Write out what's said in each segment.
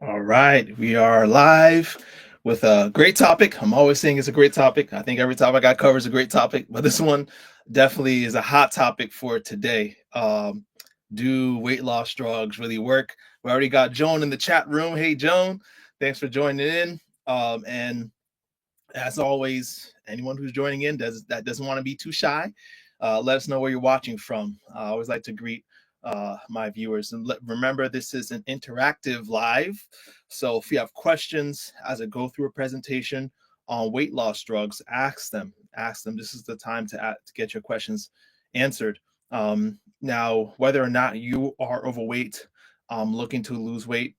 All right, we are live with a great topic. I'm always saying it's a great topic. I think every topic I cover is a great topic, but this one definitely is a hot topic for today. Do weight loss drugs really work? We already got Joan in the chat room. Hey, Joan, thanks for joining in. And as always, anyone who's joining in doesn't want to be too shy, let us know where you're watching from. I always like to greet my viewers. And remember, this is an interactive live. So if you have questions as I go through a presentation on weight loss drugs, ask them. Ask them. This is the time to get your questions answered. Now, whether or not you are overweight, looking to lose weight,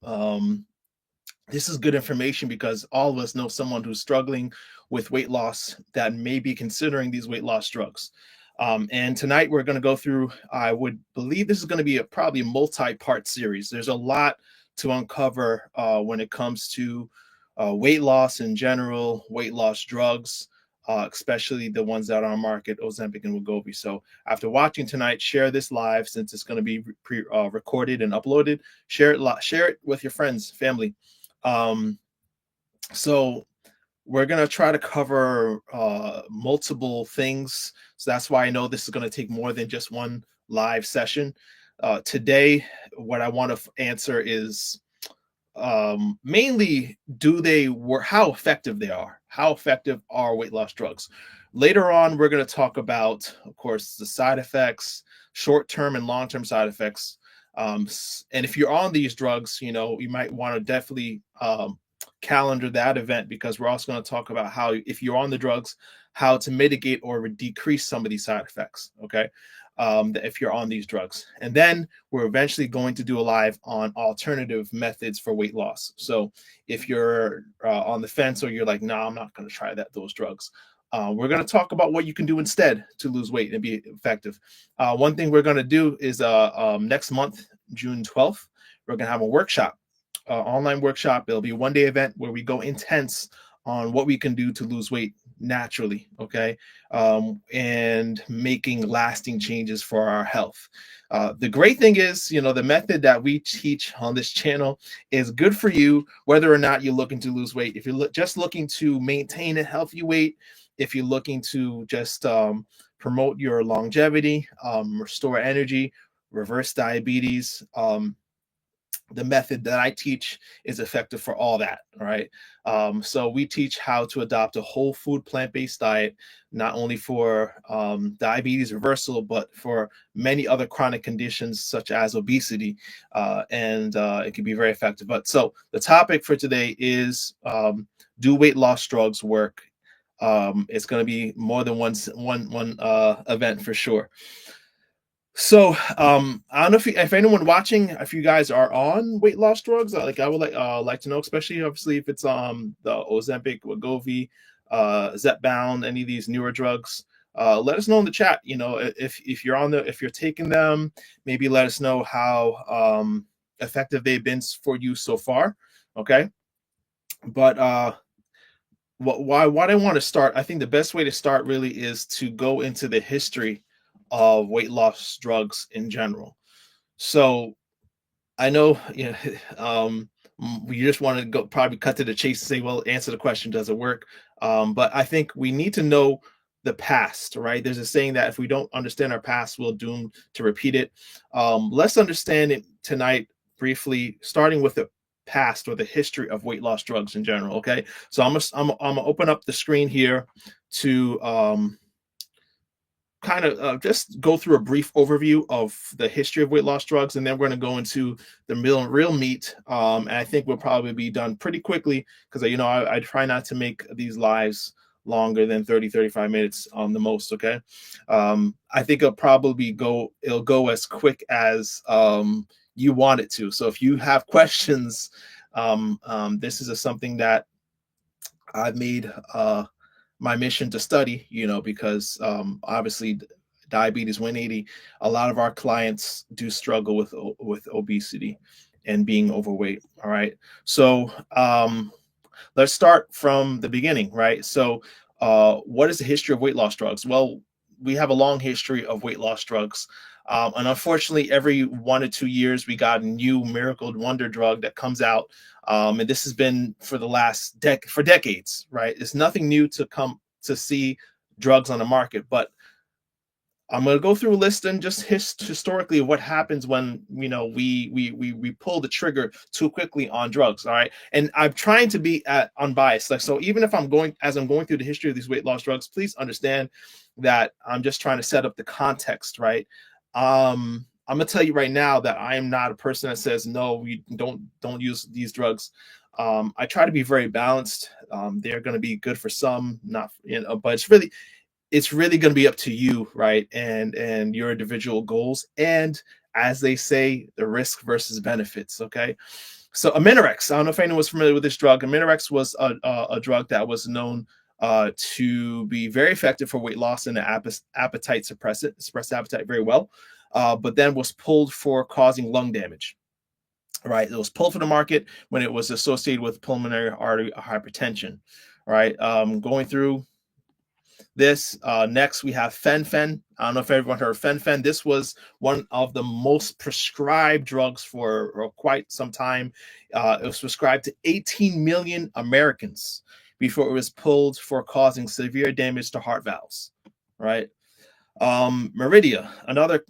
this is good information because all of us know someone who's struggling with weight loss that may be considering these weight loss drugs. And tonight we're going to go through, I would believe this is going to be probably a multi-part series. There's a lot to uncover when it comes to weight loss in general, weight loss drugs, especially the ones that are on market, Ozempic and Wegovy. So after watching tonight, share this live since it's going to be recorded and uploaded. Share it with your friends, family. So we're going to try to cover multiple things. So that's why I know this is going to take more than just one live session. Today, what I want to answer is mainly, do they work? How effective they are? How effective are weight loss drugs? Later on, we're going to talk about, of course, the side effects, short-term and long-term side effects. And if you're on these drugs, you might want to definitely calendar that event, because we're also going to talk about how, if you're on the drugs, how to mitigate or decrease some of these side effects. Okay. If you're on these drugs. And then we're eventually going to do a live on alternative methods for weight loss. So if you're on the fence, or you're like, no, I'm not going to try those drugs, we're going to talk about what you can do instead to lose weight and be effective. One thing we're going to do is next month, June 12th, we're going to have a workshop, online workshop. It'll be a one-day event where we go intense on what we can do to lose weight naturally, okay, and making lasting changes for our health. The great thing is, the method that we teach on this channel is good for you, whether or not you're looking to lose weight. If you're just looking to maintain a healthy weight, if you're looking to just promote your longevity, restore energy, reverse diabetes, the method that I teach is effective for all that. All right. So we teach how to adopt a whole food plant-based diet, not only for diabetes reversal, but for many other chronic conditions such as obesity. And it can be very effective. But so the topic for today is, do weight loss drugs work? It's going to be more than one event for sure. So I don't know if anyone watching, if you guys are on weight loss drugs, I would like to know, especially obviously if it's the Ozempic, Wegovy, Zepbound, any of these newer drugs. Let us know in the chat. If you're taking them, maybe let us know how effective they've been for you so far. Okay, but what I want to start, I think the best way to start really is to go into the history of weight loss drugs in general. So I know, we just want to go probably cut to the chase and say, well, answer the question, does it work? But I think we need to know the past, right? There's a saying that if we don't understand our past, we're doomed to repeat it. Let's understand it tonight briefly, starting with the past or the history of weight loss drugs in general. Okay, so I'm gonna open up the screen here to kind of just go through a brief overview of the history of weight loss drugs, and then we're going to go into the real meat. And I think we'll probably be done pretty quickly because, I try not to make these lives longer than 30-35 minutes on the most. Okay. I think it'll go as quick as you want it to. So if you have questions, this is something that I've made my mission to study, because obviously diabetes 180, a lot of our clients do struggle with obesity and being overweight. All right. So let's start from the beginning, right? So what is the history of weight loss drugs? Well, we have a long history of weight loss drugs. And unfortunately, every 1 to 2 years, we got a new miracle wonder drug that comes out. And this has been for the last for decades, right? It's nothing new to come to see drugs on the market, but I'm going to go through a list and just historically what happens when we pull the trigger too quickly on drugs. All right, and I'm trying to be unbiased. Like, so even if I'm going through the history of these weight loss drugs, please understand that I'm just trying to set up the context, right? I'm gonna tell you right now that I am not a person that says no, we don't use these drugs. I try to be very balanced. They're going to be good for some, not but it's really going to be up to you, right? And your individual goals, and as they say, the risk versus benefits. Okay, so Aminorex. I don't know if anyone was familiar with this drug. Aminorex was a drug that was known to be very effective for weight loss and appetite suppress appetite very well, but then was pulled for causing lung damage. Right, it was pulled from the market when it was associated with pulmonary artery hypertension. Right, going through this. Next, we have fen-phen. I don't know if everyone heard of fen-phen. This was one of the most prescribed drugs for quite some time. It was prescribed to 18 million Americans before it was pulled for causing severe damage to heart valves. Right. Meridia, another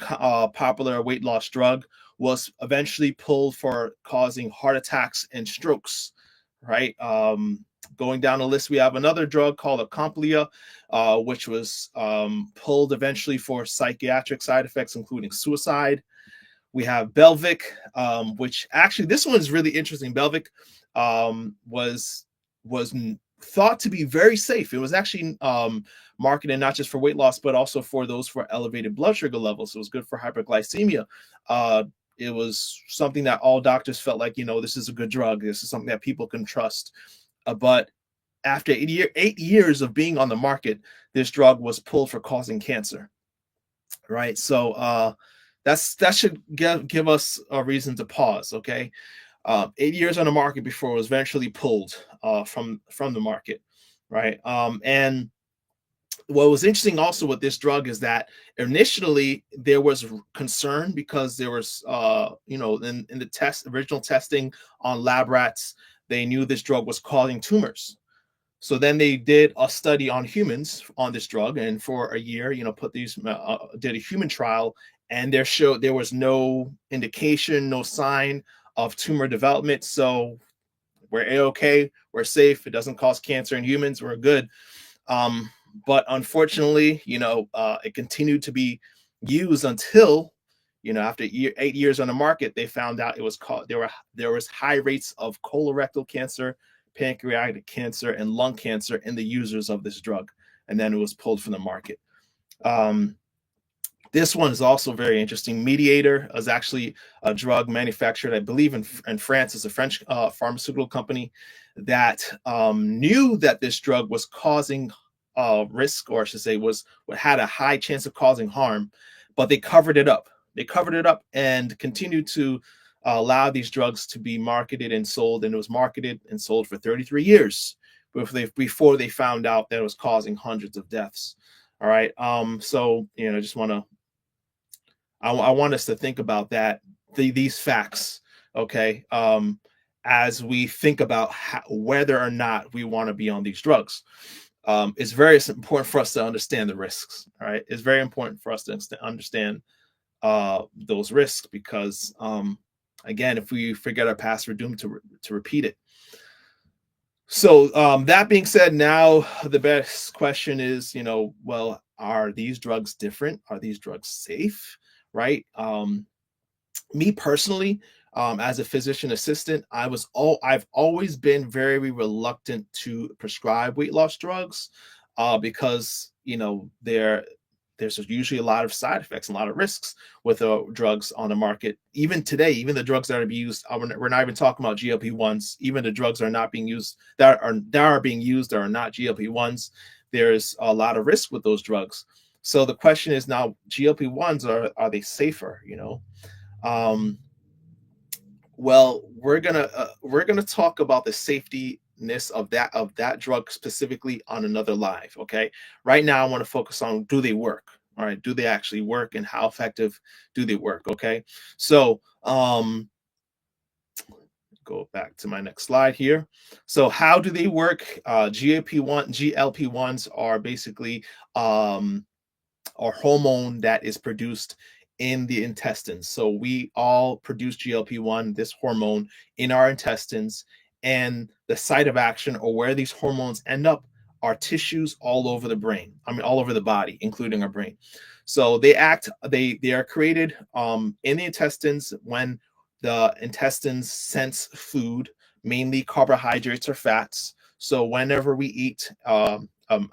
popular weight loss drug, was eventually pulled for causing heart attacks and strokes. Right. Going down the list, we have another drug called Acomplia, which was pulled eventually for psychiatric side effects, including suicide. We have Belvic, which actually this one is really interesting. Belvic was thought to be very safe. It was actually marketed not just for weight loss, but also for those for elevated blood sugar levels. So it was good for hyperglycemia. It was something that all doctors felt like, this is a good drug. This is something that people can trust. But after 8 years of being on the market, this drug was pulled for causing cancer. Right. So that should give us a reason to pause. Okay. 8 years on the market before it was eventually pulled from the market. Right. And what was interesting also with this drug is that initially there was concern because there was, in the original testing on lab rats, they knew this drug was causing tumors. So then they did a study on humans on this drug, and for a year, did a human trial, and there was no indication, no sign of tumor development. So we're A-okay, we're safe. It doesn't cause cancer in humans. We're good. But unfortunately, it continued to be used until, after 8 years on the market, they found out there was high rates of colorectal cancer, pancreatic cancer, and lung cancer in the users of this drug, and then it was pulled from the market. This one is also very interesting. Mediator is actually a drug manufactured, I believe, in France. It's a French pharmaceutical company that knew that this drug was causing risk, or I should say, had a high chance of causing harm, but they covered it up. They covered it up and continued to allow these drugs to be marketed and sold, and it was marketed and sold for 33 years before they found out that it was causing hundreds of deaths. All right. So just I want us to think about that, these facts, okay, as we think about whether or not we want to be on these drugs. It's very important for us to understand the risks. All right, it's very important for us to understand those risks, because again, if we forget our past, we're doomed to repeat it. So that being said, now the best question is, well, are these drugs different? Are these drugs safe? Right? Me personally, as a physician assistant, I've always been very reluctant to prescribe weight loss drugs because there's usually a lot of side effects and a lot of risks with drugs on the market. Even today, even the drugs that are being used, we're not even talking about GLP-1s. Even the drugs are not being used that are being used that are not GLP-1s. There's a lot of risk with those drugs. So the question is now, GLP-1s, are they safer? Well, we're gonna talk about the safetyness of that drug specifically on another live. Okay, right now I want to focus on, do they work? All right, do they actually work, and how effective do they work? Okay, so go back to my next slide here. So how do they work? GLP-1s are basically or hormone that is produced in the intestines. So we all produce GLP-1, this hormone, in our intestines, and the site of action, or where these hormones end up, are tissues all over the brain. I mean, all over the body, including our brain. So they are created in the intestines when the intestines sense food, mainly carbohydrates or fats. So whenever we eat a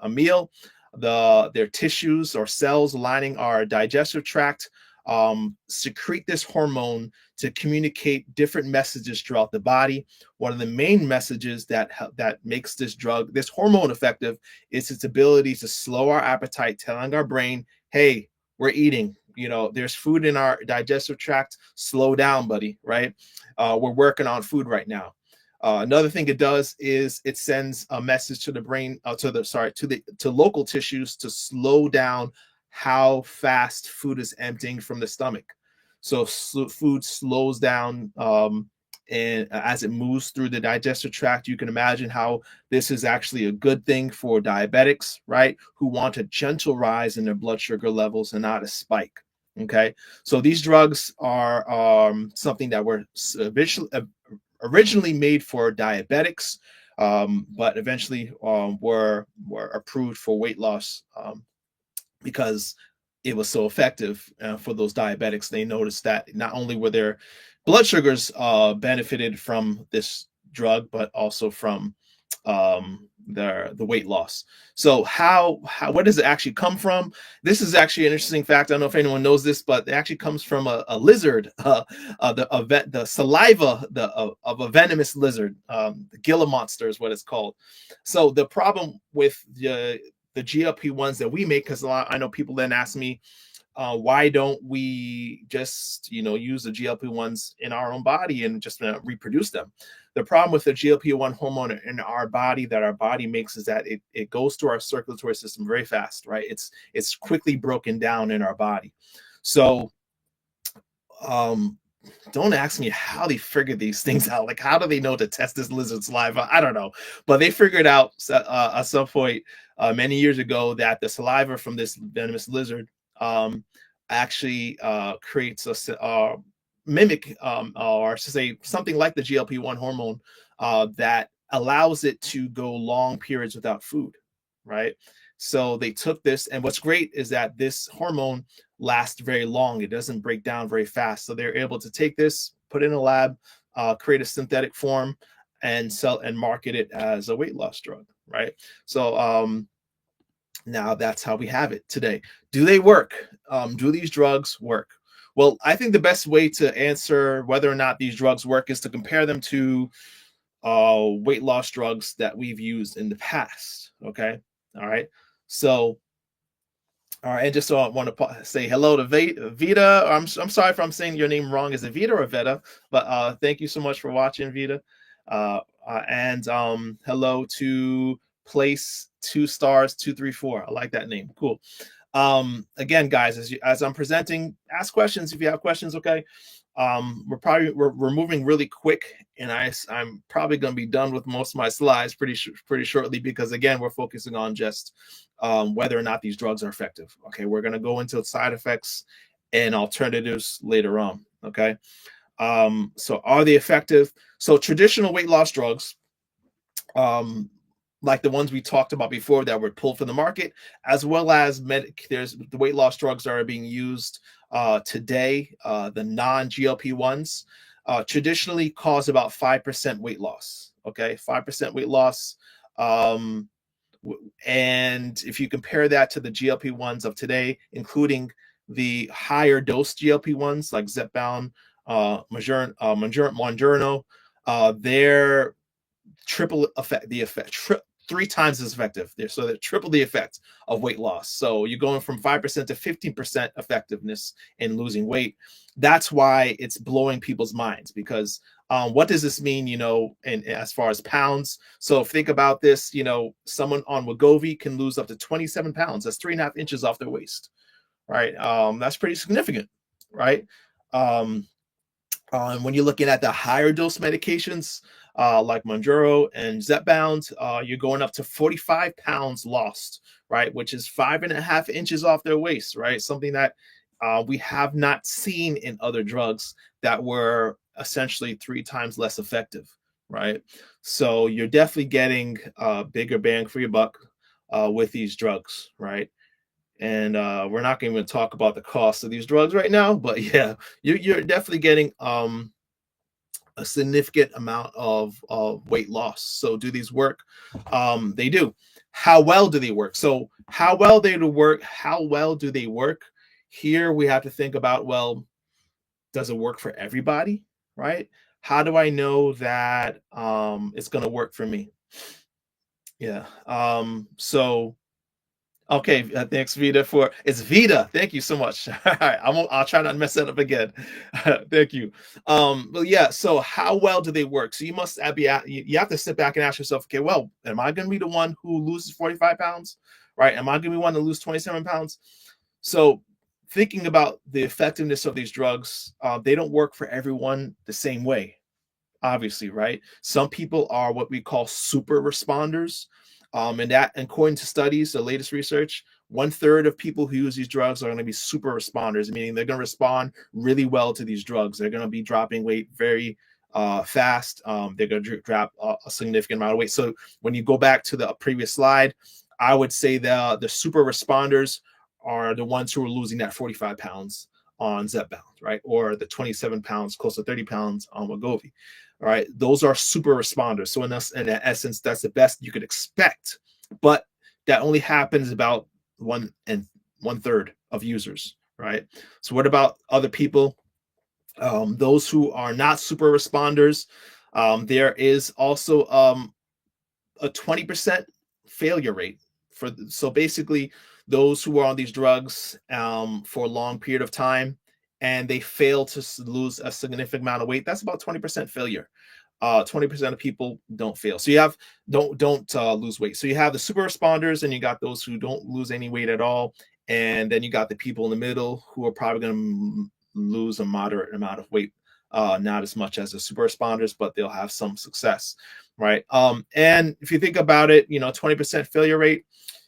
meal, their tissues or cells lining our digestive tract secrete this hormone to communicate different messages throughout the body. One of the main messages that makes this hormone effective is its ability to slow our appetite, telling our brain, hey, we're eating. There's food in our digestive tract. Slow down, buddy, right? We're working on food right now. Another thing it does is it sends a message to the brain, to local tissues to slow down how fast food is emptying from the stomach. So food slows down, and as it moves through the digestive tract. You can imagine how this is actually a good thing for diabetics, right? Who want a gentle rise in their blood sugar levels and not a spike. Okay, so these drugs are something that were originally made for diabetics, but eventually were approved for weight loss, because it was so effective for those diabetics. They noticed that not only were their blood sugars benefited from this drug, but also from the weight loss. So where does it actually come from? This is actually an interesting fact. I don't know if anyone knows this, but it actually comes from a lizard, the saliva of a venomous lizard. The Gila monster is what it's called. So the problem with the GLP-1s that we make, because I know people then ask me, why don't we just use the GLP-1s in our own body and just reproduce them? The problem with the GLP-1 hormone in our body that our body makes is that it goes through our circulatory system very fast, right? It's quickly broken down in our body. So don't ask me how they figured these things out. Like, how do they know to test this lizard saliva? I don't know, but they figured out at some point many years ago that the saliva from this venomous lizard actually creates a mimic, or I should say something like the GLP-1 hormone that allows it to go long periods without food, right? So they took this, and what's great is that this hormone lasts very long. It doesn't break down very fast. So they're able to take this, put it in a lab, create a synthetic form, and sell and market it as a weight loss drug, right? So now that's how we have it today. Do they work? Do these drugs work? Well, I think the best way to answer whether or not these drugs work is to compare them to weight loss drugs that we've used in the past. Okay. All right. So, all right. And just so I want to say hello to Vita. I'm sorry if I'm saying your name wrong. Is it Vita or Veta? But thank you so much for watching, Vita. And hello to Place 2 stars 234. I like that name. Cool. Again, guys, as I'm presenting, ask questions if you have questions. Okay. We're moving really quick, and I'm probably going to be done with most of my slides pretty shortly, because again, we're focusing on just whether or not these drugs are effective. Okay, we're going to go into side effects and alternatives later on. Okay, so are they effective? So traditional weight loss drugs, like the ones we talked about before that were pulled from the market, as well as there's the weight loss drugs that are being used today, the non-GLP-1s, traditionally cause about 5% weight loss. Okay, 5% weight loss. And if you compare that to the GLP-1s of today, including the higher dose GLP-1s like Zepbound, Mounjaro, they're triple effect, three times as effective. So they're triple the effect of weight loss. So you're going from 5% to 15% effectiveness in losing weight. That's why it's blowing people's minds, because what does this mean, and as far as pounds? So think about this, someone on Wegovy can lose up to 27 pounds. That's 3.5 inches off their waist. right? That's pretty significant, right? Um, when you're looking at the higher dose medications, like Monjuro and Zepbound, you're going up to 45 pounds lost, right? Which is 5.5 inches off their waist, right? Something that we have not seen in other drugs that were essentially 3 times less effective, right? So you're definitely getting a bigger bang for your buck with these drugs, right? And we're not going to even talk about the cost of these drugs right now, but yeah, you're definitely getting a significant amount of weight loss. So do these work? They do. How well do they work? So how well they do work? How well do they work? Here we have to think about, well, does it work for everybody? Right? How do I know that it's going to work for me? Yeah. So okay, thanks Vita for it's Vita. Thank you so much. All right, I'll try not to mess that up again. Thank you. But yeah, so how well do they work? So you must be you have to sit back and ask yourself, okay, well, am I going to be the one who loses 45 pounds? Right? Am I going to be one to lose 27 pounds? So thinking about the effectiveness of these drugs, they don't work for everyone the same way, obviously, right? Some people are what we call super responders. And that, according to studies, the latest research, 1/3 of people who use these drugs are going to be super responders, meaning they're going to respond really well to these drugs. They're going to be dropping weight very fast. They're going to drop a significant amount of weight. So when you go back to the previous slide, I would say the super responders are the ones who are losing that 45 pounds on Zepbound, right? Or the 27 pounds, close to 30 pounds on Wegovy. All right, those are super responders. So in essence, that's the best you could expect, but that only happens about 1/3 of users, right? So what about other people? Those who are not super responders, there is also a 20% failure rate for. So basically, those who are on these drugs for a long period of time and they fail to lose a significant amount of weight, that's about 20% failure. 20% of people don't fail. So you have don't lose weight. So you have the super responders, and you got those who don't lose any weight at all, and then you got the people in the middle who are probably going to lose a moderate amount of weight, not as much as the super responders, but they'll have some success, right? And if you think about it, 20% failure rate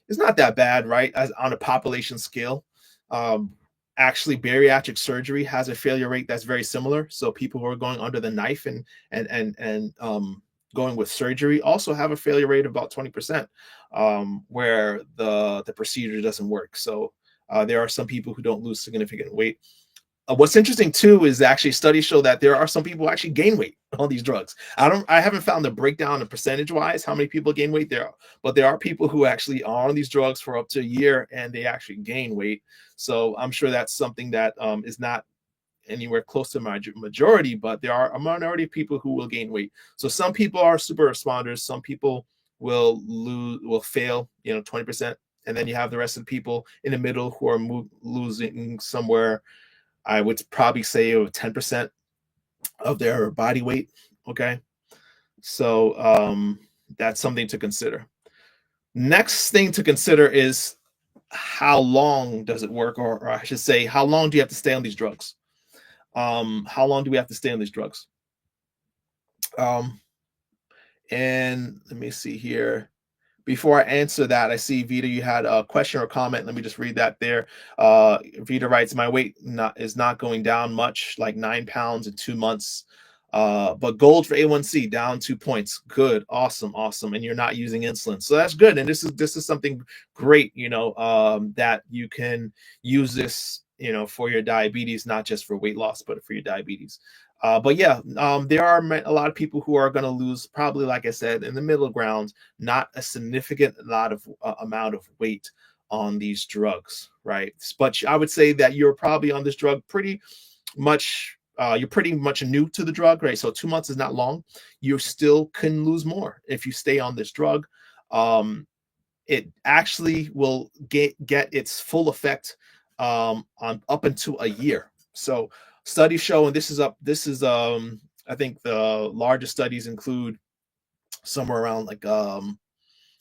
is not that bad, right? As on a population scale. Um, Actually, bariatric surgery has a failure rate that's very similar. So people who are going under the knife and going with surgery also have a failure rate of about 20%, where the procedure doesn't work. So there are some people who don't lose significant weight. What's interesting too is actually studies show that there are some people who actually gain weight on these drugs. I haven't found the breakdown of percentage wise how many people gain weight there, but there are people who actually are on these drugs for up to a year and they actually gain weight. So I'm sure that's something that is not anywhere close to my majority, but there are a minority of people who will gain weight. So some people are super responders, some people will fail, 20%, and then you have the rest of the people in the middle who are losing somewhere. I would probably say 10% of their body weight. Okay. So that's something to consider. Next thing to consider is how long does it work, or I should say, how long do you have to stay on these drugs? How long do we have to stay on these drugs? Um, and let me see here. Before I answer that, I see Vita, you had a question or comment. Let me just read that there. Vita writes, my weight is not going down much, like 9 pounds in 2 months. But gold for A1C down 2 points. Good, awesome. And you're not using insulin. So that's good. And this is something great, that you can use this, for your diabetes, not just for weight loss, but for your diabetes. But yeah, there are a lot of people who are going to lose, probably, like I said, in the middle ground, not a significant amount of weight on these drugs, right? But I would say that you're probably on this drug pretty much. You're pretty much new to the drug, right? So 2 months is not long. You still can lose more if you stay on this drug. It actually will get its full effect on up until a year. So studies show, and this is I think the largest studies include somewhere around like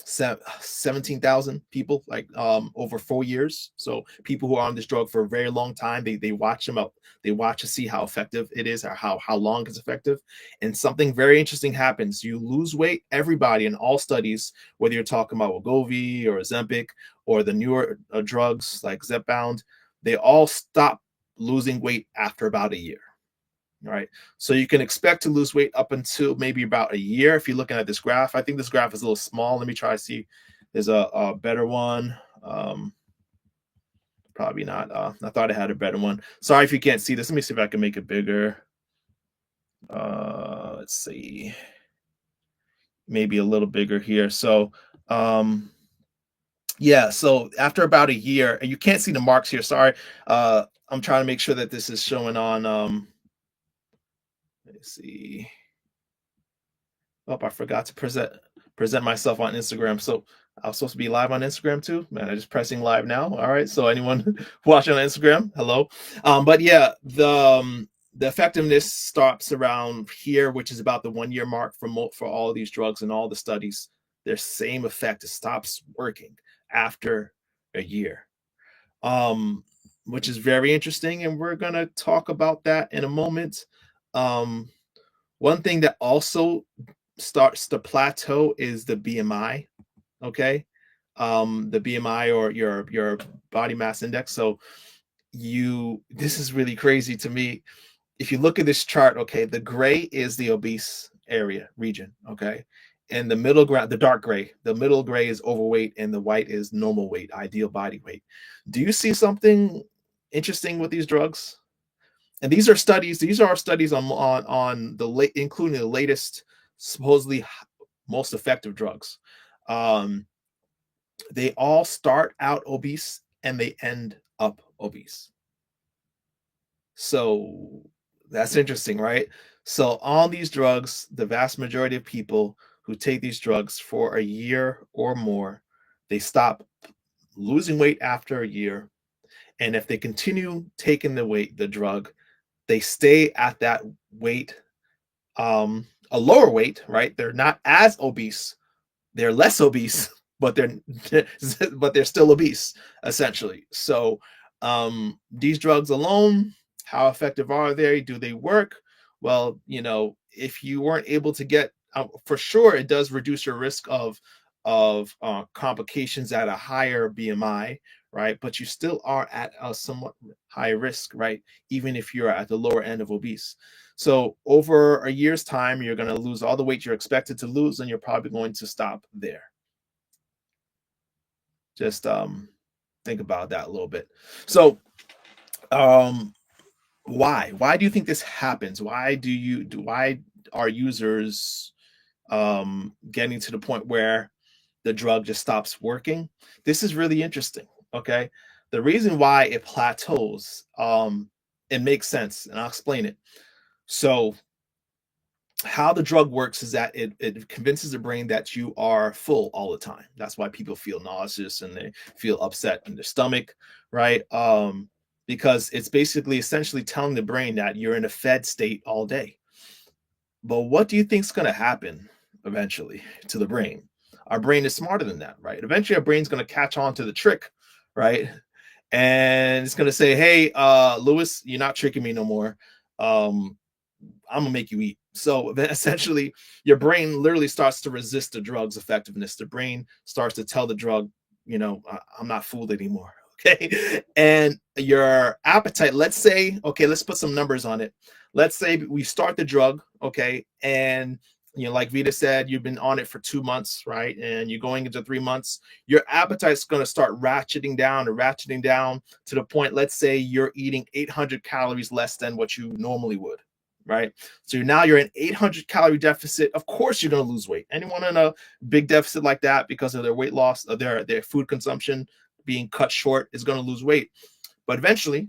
17,000 people, like over 4 years. So people who are on this drug for a very long time, they watch them up, they watch to see how effective it is, or how long it's effective. And something very interesting happens. You lose weight, everybody in all studies, whether you're talking about Wegovy or Ozempic or the newer drugs like Zepbound, they all stop losing weight after about a year. All right. So you can expect to lose weight up until maybe about a year. If you're looking at this graph, I think this graph is a little small. Let me try to see. There's a better one. Probably not. I thought I had a better one. Sorry if you can't see this. Let me see if I can make it bigger. Let's see. Maybe a little bigger here. So, yeah. So after about a year, and you can't see the marks here. Sorry. I'm trying to make sure that this is showing on. Let's see. Oh, I forgot to present myself on Instagram. So I was supposed to be live on Instagram too. Man, I'm just pressing live now. All right. So anyone watching on Instagram, hello. But yeah, the effectiveness stops around here, which is about the 1 year mark for all of these drugs and all the studies. Their same effect. It stops working after a year, which is very interesting, and we're gonna talk about that in a moment. One thing that also starts to plateau is the BMI. Okay. The BMI, or your body mass index. So this is really crazy to me. If you look at this chart, okay, the gray is the obese region. Okay. And the middle ground, the dark gray, the middle gray is overweight, and the white is normal weight, ideal body weight. Do you see something interesting with these drugs? And these are studies. These are studies on including the latest supposedly most effective drugs. They all start out obese and they end up obese. So that's interesting, right? So on these drugs, the vast majority of people who take these drugs for a year or more, they stop losing weight after a year. And if they continue taking the drug, they stay at that weight, a lower weight, right? They're not as obese, they're less obese, but they're still obese, essentially. So these drugs alone, how effective are they? Do they work? Well, if you weren't able to get, for sure, it does reduce your risk of complications at a higher BMI, right? But you still are at a somewhat high risk, right? Even if you're at the lower end of obese. So over a year's time, you're going to lose all the weight you're expected to lose, and you're probably going to stop there. Just think about that a little bit. So why do you think this happens? Why are users getting to the point where the drug just stops working? This is really interesting. Okay. The reason why it plateaus, it makes sense, and I'll explain it. So how the drug works is that it convinces the brain that you are full all the time. That's why people feel nauseous and they feel upset in their stomach, right? Because it's basically essentially telling the brain that you're in a fed state all day. But what do you think is going to happen eventually to the brain? Our brain is smarter than that, right? Eventually, our brain's going to catch on to the trick, right? And it's going to say, hey, Lewis, you're not tricking me no more. I'm going to make you eat. So then essentially, your brain literally starts to resist the drug's effectiveness. The brain starts to tell the drug, I'm not fooled anymore. Okay. And your appetite, let's say, okay, let's put some numbers on it. Let's say we start the drug, okay, and like Vita said, you've been on it for 2 months, right? And you're going into 3 months. Your appetite's going to start ratcheting down to the point, let's say you're eating 800 calories less than what you normally would, right? So now you're in 800 calorie deficit. Of course, you're going to lose weight. Anyone in a big deficit like that because of their weight loss, of their food consumption being cut short, is going to lose weight. But eventually,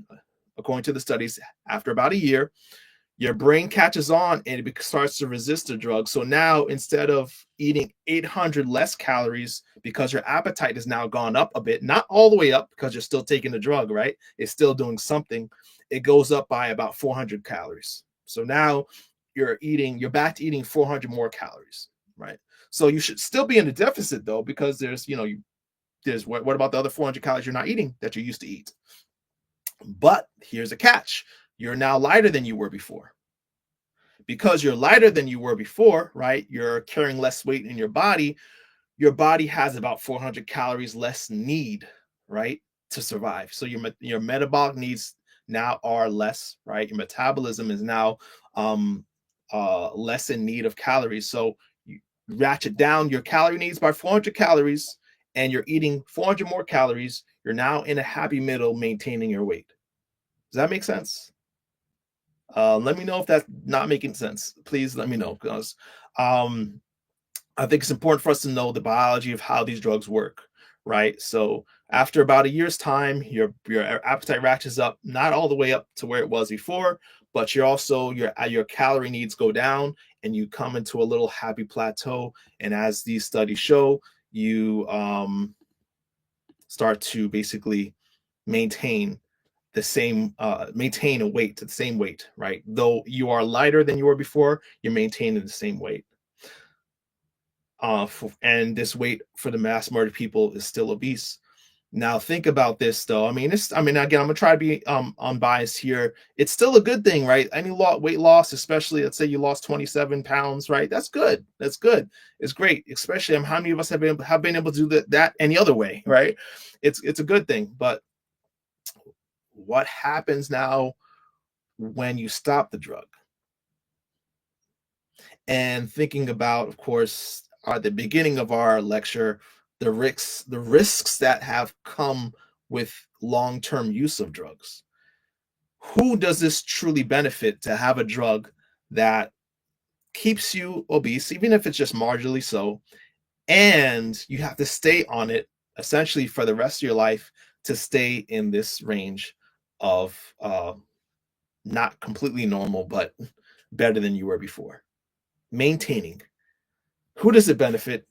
according to the studies, after about a year, your brain catches on and it starts to resist the drug. So now, instead of eating 800 less calories, because your appetite has now gone up a bit, not all the way up because you're still taking the drug, right? It's still doing something. It goes up by about 400 calories. So now you're back to eating 400 more calories. right? So you should still be in a deficit though, because there's, there's what about the other 400 calories you're not eating that you used to eat? But here's a catch. You're now lighter than you were before. Because you're lighter than you were before, right? You're carrying less weight in your body. Your body has about 400 calories less need, right, to survive. So your metabolic needs now are less, right? Your metabolism is now less in need of calories. So you ratchet down your calorie needs by 400 calories, and you're eating 400 more calories. You're now in a happy middle, maintaining your weight. Does that make sense? Let me know if that's not making sense. Please let me know, because um, I think it's important for us to know the biology of how these drugs work, right? So after about a year's time, your appetite ratchets up, not all the way up to where it was before, but you're also your calorie needs go down, and you come into a little happy plateau. And as these studies show, you start to basically maintain maintain a weight to the same weight, right? Though you are lighter than you were before, you're maintaining the same weight. And this weight for the mass murder people is still obese. Now think about this though. I mean, again, I'm gonna try to be unbiased here. It's still a good thing, right? Any weight loss, especially let's say you lost 27 pounds, right? That's good. That's good. It's great, especially how many of us have been able to do that any other way, right? It's a good thing. But what happens now when you stop the drug? And thinking about, of course, at the beginning of our lecture, the risks that have come with long-term use of drugs. Who does this truly benefit, to have a drug that keeps you obese, even if it's just marginally so, and you have to stay on it essentially for the rest of your life to stay in this range of not completely normal, but better than you were before? Maintaining. Who does it benefit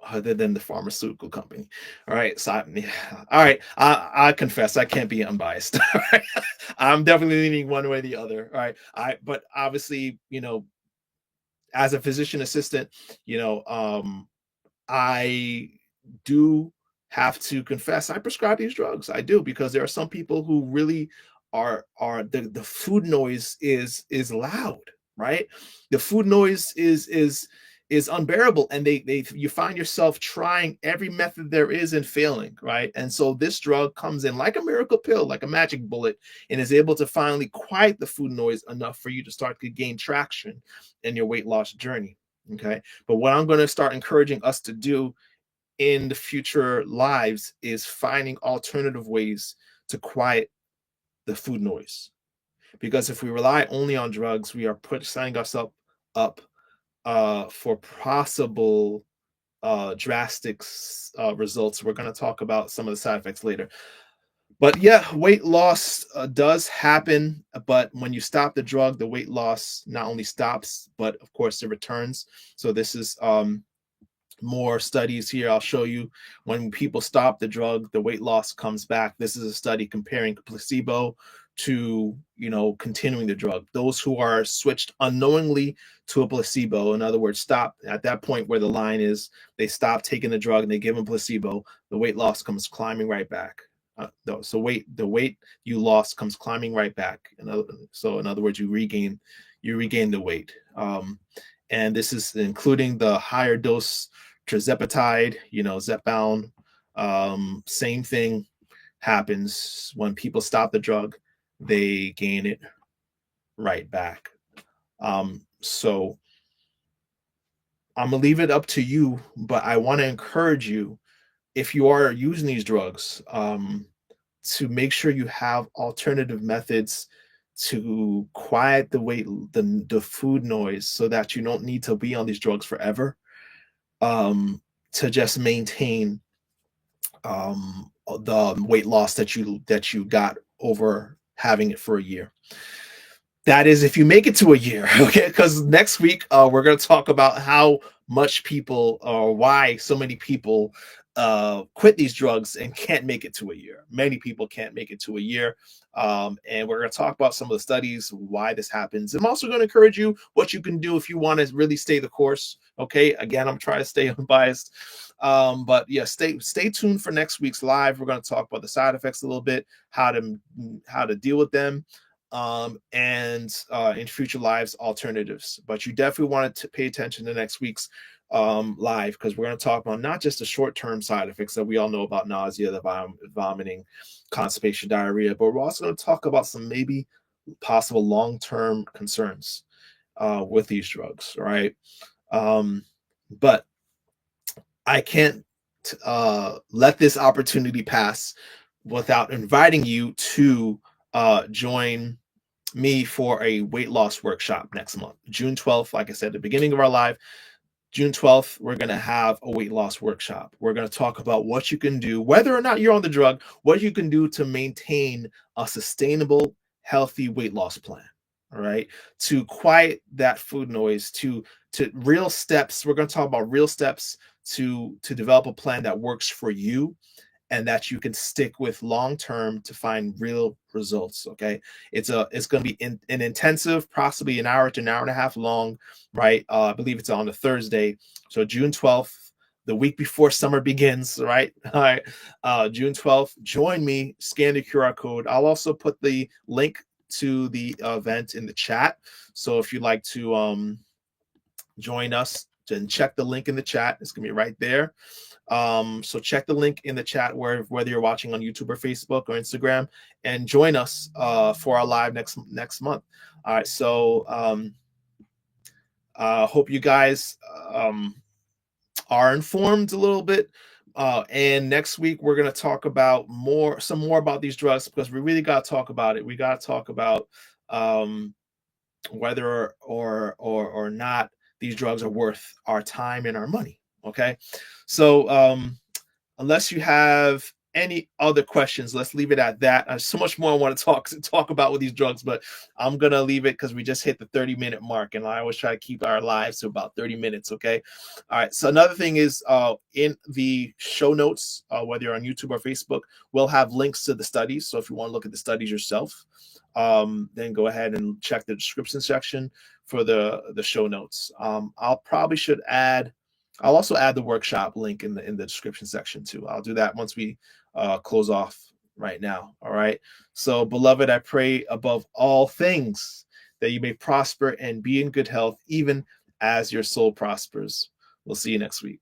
other than the pharmaceutical company? All right. So, all right. I confess I can't be unbiased. All right? I'm definitely leaning one way or the other. All right. But obviously, as a physician assistant, I do have to confess I prescribe these drugs. I do, because there are some people who really are the food noise is loud, right? The food noise is unbearable, and you find yourself trying every method there is and failing, right? And so this drug comes in like a miracle pill, like a magic bullet, and is able to finally quiet the food noise enough for you to start to gain traction in your weight loss journey. Okay. But what I'm going to start encouraging us to do in the future lives is finding alternative ways to quiet the food noise. Because if we rely only on drugs, we are setting ourselves up for possible drastic results. We're going to talk about some of the side effects later. But yeah, weight loss does happen, but when you stop the drug, the weight loss not only stops, but of course it returns. So this is more studies here. I'll show you when people stop the drug, the weight loss comes back. This is a study comparing placebo to, continuing the drug. Those who are switched unknowingly to a placebo, in other words, stop at that point where the line is, they stop taking the drug and they give them placebo, the weight loss comes climbing right back. So the weight you lost comes climbing right back. So in other words, you regain the weight. And this is including the higher dose tirzepatide, Zepbound. Same thing happens when people stop the drug, they gain it right back. So I'm gonna leave it up to you, but I want to encourage you, if you are using these drugs, to make sure you have alternative methods to quiet the food noise, so that you don't need to be on these drugs forever, to just maintain the weight loss that you got over having it for a year. That is, if you make it to a year, okay? Because next week we're going to talk about how much people, or why so many people quit these drugs and can't make it to a year. Many people can't make it to a year. And we're going to talk about some of the studies, why this happens. I'm also going to encourage you what you can do if you want to really stay the course. Okay. Again, I'm trying to stay unbiased. But yeah, stay tuned for next week's live. We're going to talk about the side effects a little bit, how to deal with them, and in future lives alternatives. But you definitely want to pay attention to next week's live, because we're going to talk about not just the short-term side effects that we all know about: nausea, the vomiting, constipation, diarrhea, but we're also going to talk about some maybe possible long-term concerns with these drugs, right? But I can't let this opportunity pass without inviting you to join me for a weight loss workshop next month, June 12th. Like I said at the beginning of our live, June 12th, we're going to have a weight loss workshop. We're going to talk about what you can do, whether or not you're on the drug, what you can do to maintain a sustainable, healthy weight loss plan. All right. To quiet that food noise, to real steps. We're going to talk about real steps to develop a plan that works for you and that you can stick with long term to find real results. Okay, it's going to be an intensive, possibly an hour to an hour and a half long, right? I believe it's on a Thursday, so June 12th, the week before summer begins, right? All right, June 12th. Join me. Scan the QR code. I'll also put the link to the event in the chat. So if you'd like to join us, then check the link in the chat. It's gonna be right there. So check the link in the chat whether you're watching on YouTube or Facebook or Instagram, and join us for our live next month. All right. So hope you guys are informed a little bit. And next week we're going to talk about some more about these drugs, because we really got to talk about it. We got to talk about whether or not these drugs are worth our time and our money. Okay. So unless you have any other questions, let's leave it at that. There's so much more I want to talk about with these drugs, but I'm gonna leave it because we just hit the 30-minute mark, and I always try to keep our lives to about 30 minutes. Okay. All right. So another thing is in the show notes, whether you're on YouTube or Facebook, we'll have links to the studies. So if you want to look at the studies yourself, then go ahead and check the description section for the show notes. I'll also add the workshop link in the description section too. I'll do that once we close off right now. All right. So, beloved, I pray above all things that you may prosper and be in good health, even as your soul prospers. We'll see you next week.